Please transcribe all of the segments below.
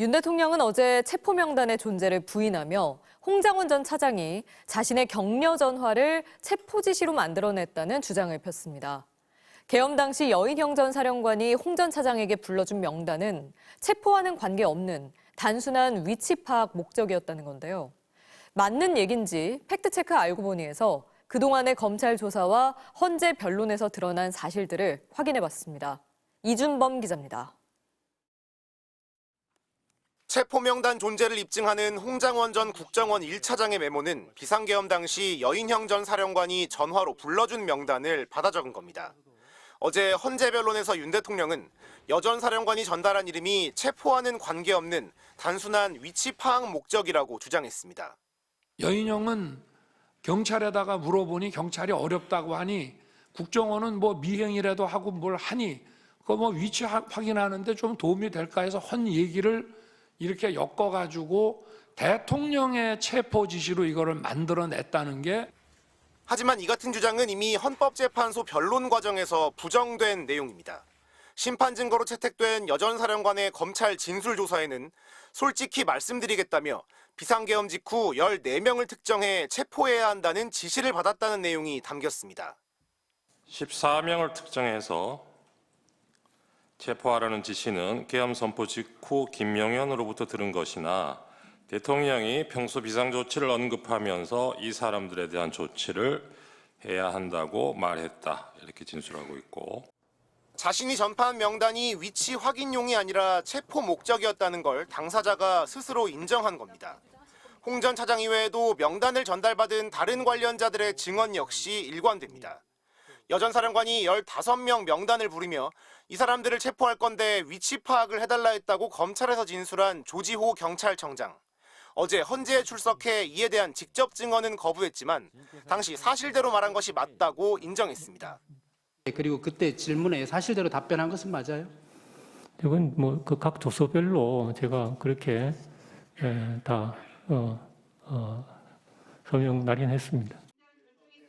윤 대통령은 어제 체포 명단의 존재를 부인하며 홍장원 전 차장이 자신의 격려 전화를 체포 지시로 만들어냈다는 주장을 폈습니다. 계엄 당시 여인형 전 사령관이 홍 전 차장에게 불러준 명단은 체포와는 관계없는 단순한 위치 파악 목적이었다는 건데요. 맞는 얘긴지 팩트체크 알고 보니에서 그동안의 검찰 조사와 헌재 변론에서 드러난 사실들을 확인해봤습니다. 이준범 기자입니다. 체포명단 존재를 입증하는 홍장원 전 국정원 1차장의 메모는 비상계엄 당시 여인형 전 사령관이 전화로 불러준 명단을 받아 적은 겁니다. 어제 헌재 변론에서 윤 대통령은 여 전 사령관이 전달한 이름이 체포와는 관계없는 단순한 위치 파악 목적이라고 주장했습니다. 여인형은 경찰에다가 물어보니 경찰이 어렵다고 하니 국정원은 뭐 미행이라도 하고 뭘 하니 그 뭐 위치 확인하는데 좀 도움이 될까 해서 헌 얘기를 이렇게 엮어가지고 대통령의 체포 지시로 이거를 만들어냈다는 게. 하지만 이 같은 주장은 이미 헌법재판소 변론 과정에서 부정된 내용입니다. 심판 증거로 채택된 여 전 사령관의 검찰 진술조서에는 솔직히 말씀드리겠다며 비상계엄 직후 14명을 특정해 체포해야 한다는 지시를 받았다는 내용이 담겼습니다. 14명을 특정해서 체포하라는 지시는 계엄 선포 직후 김명현으로부터 들은 것이나 대통령이 평소 비상조치를 언급하면서 이 사람들에 대한 조치를 해야 한다고 말했다. 이렇게 진술하고 있고. 자신이 전파한 명단이 위치 확인용이 아니라 체포 목적이었다는 걸 당사자가 스스로 인정한 겁니다. 홍 전 차장 이외에도 명단을 전달받은 다른 관련자들의 증언 역시 일관됩니다. 여 전 사령관이 15명 명단을 부르며 이 사람들을 체포할 건데 위치 파악을 해달라 했다고 검찰에서 진술한 조지호 경찰청장. 어제 헌재에 출석해 이에 대한 직접 증언은 거부했지만 당시 사실대로 말한 것이 맞다고 인정했습니다. 그리고 그때 질문에 사실대로 답변한 것은 맞아요? 이건 뭐 그 각 조서별로 제가 그렇게 다 서명 날인했습니다.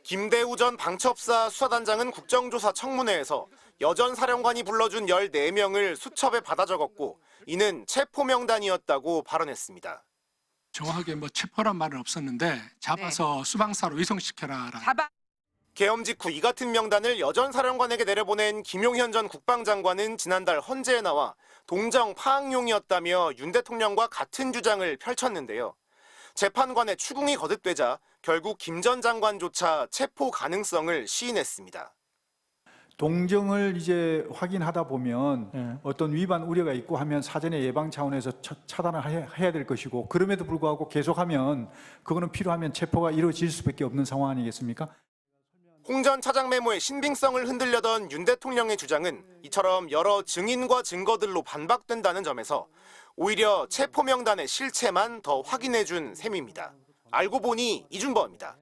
김대우 전 방첩사 수사단장은 국정조사 청문회에서 여 전 사령관이 불러준 14명을 수첩에 받아 적었고 이는 체포 명단이었다고 발언했습니다. 정확하게 뭐 체포란 말은 없었는데 잡아서 수방사로 위송시켜라. 계엄 직후 이 같은 명단을 여 전 사령관에게 내려보낸 김용현 전 국방장관은 지난달 헌재에 나와 동정 파악용이었다며 윤 대통령과 같은 주장을 펼쳤는데요. 재판관의 추궁이 거듭되자 결국 김 전 장관조차 체포 가능성을 시인했습니다. 동정을 이제 확인하다 보면 어떤 위반 우려가 있고 하면 사전에 예방 차원에서 차단을 해야 될 것이고 그럼에도 불구하고 계속하면 그거는 필요하면 체포가 이루어질 수밖에 없는 상황 아니겠습니까? 홍 전 차장 메모의 신빙성을 흔들려던 윤 대통령의 주장은 이처럼 여러 증인과 증거들로 반박된다는 점에서 오히려 체포 명단의 실체만 더 확인해 준 셈입니다. 알고 보니 이준범입니다.